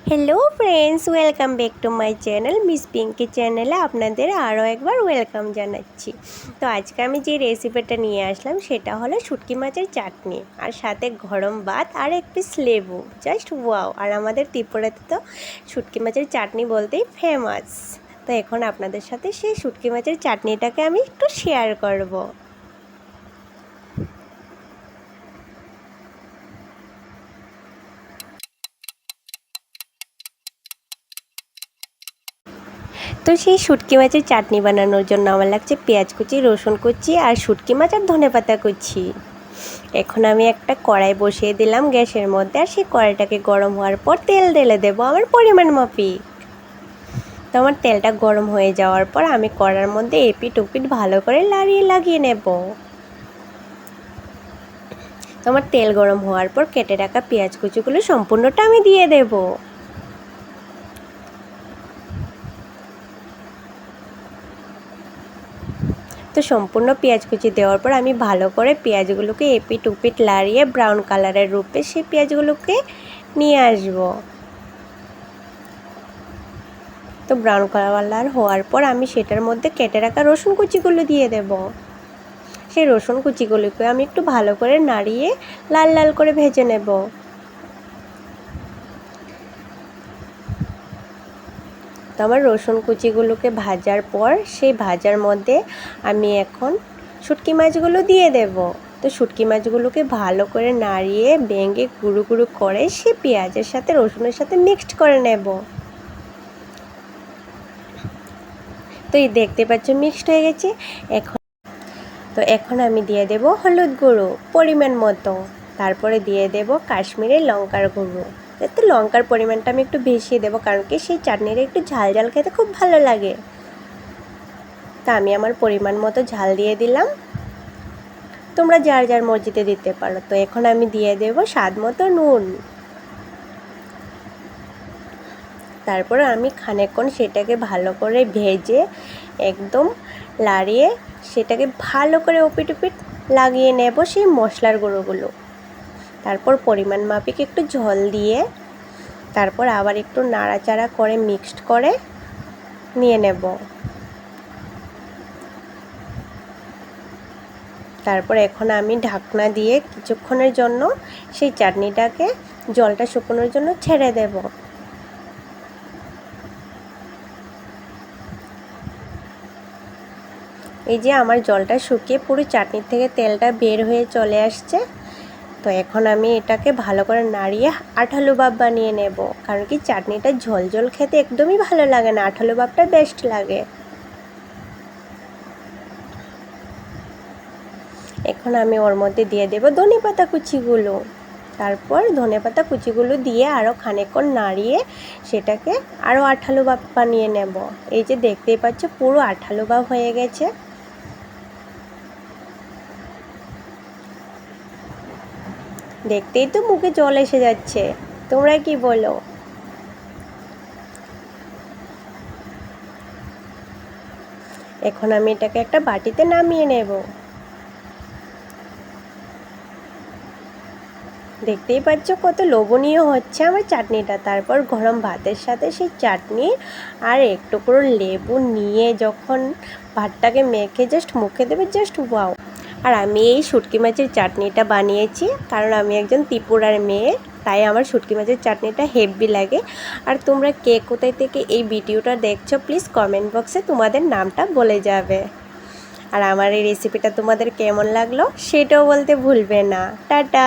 Hello friends, welcome back to my channel miss Pinky চ্যানেলে আপনাদের আরও একবার ওয়েলকাম জানাচ্ছি। তো আজকে আমি যে রেসিপিটা নিয়ে আসলাম সেটা হলো শুটকি মাছের চাটনি, আর সাথে গরম ভাত আর এক পিস লেবু। Just wow! আর আমাদের ত্রিপুরাতে তো শুটকি মাছের চাটনি বলতেই ফেমাস। তো এখন আপনাদের সাথে সেই শুটকি মাছের চাটনিটাকে আমি একটু শেয়ার করব। তো সেই শুটকি মাছের চাটনি বানানোর জন্য আমার লাগছে পেঁয়াজ কুচি, রসুন কুচি আর শুটকি মাছ আর ধনেপাতা কুচি। এখন আমি একটা কড়াই বসিয়ে দিলাম গ্যাসের মধ্যে, আর সেই কড়াইটাকে গরম হওয়ার পর তেল ঢেলে দেবো আমার পরিমাণ মাফিক। তো আমার তেলটা গরম হয়ে যাওয়ার পর আমি কড়ার মধ্যে এপিট ওপিট ভালো করে লাগিয়ে নেব। তো আমার তেল গরম হওয়ার পর কেটে রাখা পেঁয়াজ কুচিগুলো সম্পূর্ণটা আমি দিয়ে দেবো। তো সম্পূর্ণ পেঁয়াজ কুচি দেওয়ার পর আমি ভালো করে পেঁয়াজগুলোকে এপিট উপিট লাড়িয়ে ব্রাউন কালারের রূপে সেই পেঁয়াজগুলোকে নিয়ে আসব। তো ব্রাউন কালার হওয়ার পর আমি সেটার মধ্যে কেটে রাখা রসুন কুচিগুলো দিয়ে দেব। সেই রসুন কুচিগুলোকে আমি একটু ভালো করে নাড়িয়ে লাল লাল করে ভেজে নেব। তো আমার রসুন কুচিগুলোকে ভাজার পর সেই ভাজার মধ্যে আমি এখন শুটকি মাছগুলো দিয়ে দেব। তো শুটকি মাছগুলোকে ভালো করে নাড়িয়ে ভেঙে গুঁড়ো গুঁড়ো করে সে পেঁয়াজের সাথে রসুনের সাথে মিক্সড করে নেব। তো এই দেখতে পাচ্ছ মিক্সড হয়ে গেছে। এখন আমি দিয়ে দেব হলুদ গুঁড়ো পরিমাণ মতো, তারপরে দিয়ে দেব কাশ্মীরি লঙ্কার গুঁড়ো। এতে লঙ্কার পরিমাণটা আমি একটু বেশি দেবো, কারণ কি সেই চাটনিটা একটু ঝাল ঝাল খেতে খুব ভালো লাগে। তা আমি আমার পরিমাণ মতো ঝাল দিয়ে দিলাম, তোমরা যার যার মর্জিতে দিতে পারো। তো এখন আমি দিয়ে দেব স্বাদ মতো নুন। তারপর আমি খানিকক্ষণ সেটাকে ভালো করে ভেজে একদম লাড়িয়ে সেটাকে ভালো করে ওপিট ওপিট লাগিয়ে নেব সেই মশলার গুঁড়োগুলো। তারপর পরিমাণ মাফিক একটু জল দিয়ে তারপর আবার একটু নাড়াচাড়া করে মিক্সড করে নিয়ে নেব। তারপর এখন আমি ঢাকনা দিয়ে কিছুক্ষণের জন্য সেই চাটনিটাকে জলটা শুকোনোর জন্য ছেড়ে দেব। এই যে আমার জলটা শুকিয়ে পুরো চাটনির থেকে তেলটা বের হয়ে চলে আসছে। তো এখন আমি এটাকে ভালো করে নাড়িয়ে আঠালো ভাব বানিয়ে নেব, কারণ কি চাটনিটা ঝোল ঝোল খেতে একদমই ভালো লাগে না, আঠালো ভাবটা বেস্ট লাগে। এখন আমি ওর মধ্যে দিয়ে দেব ধনেপাতা কুচিগুলো। তারপর ধনেপাতা কুচিগুলো দিয়ে আরও খানিকক্ষণ নাড়িয়ে সেটাকে আরও আঠালো ভাব বানিয়ে নেব। এই যে দেখতেই পাচ্ছ পুরো আঠালো ভাব হয়ে গেছে। দেখতেই তো মুখে জল এসে যাচ্ছে, তোমরা কি বলো? এখন আমি এটাকে একটা বাটিতে নামিয়ে নেব। দেখতেই পাচ্ছ কত লোভনীয় হচ্ছে আমার চাটনিটা। তারপর গরম ভাতের সাথে সেই চাটনি আর এক টুকরো লেবু নিয়ে যখন ভাতটাকে মেখে জাস্ট মুখে দেবে, জাস্ট ওয়াও! আর আমি এই শুটকি মাছের চাটনিটা বানিয়েছি কারণ আমি একজন ত্রিপুরার মেয়ে, তাই আমার শুটকি মাছের চাটনিটা হেভি লাগে। আর তোমরা কে কোথায় থেকে এই ভিডিওটা দেখছো প্লিজ কমেন্ট বক্সে তোমাদের নামটা বলে যাবে। আর আমার এই রেসিপিটা তোমাদের কেমন লাগলো সেটাও বলতে ভুলবে না। টাটা।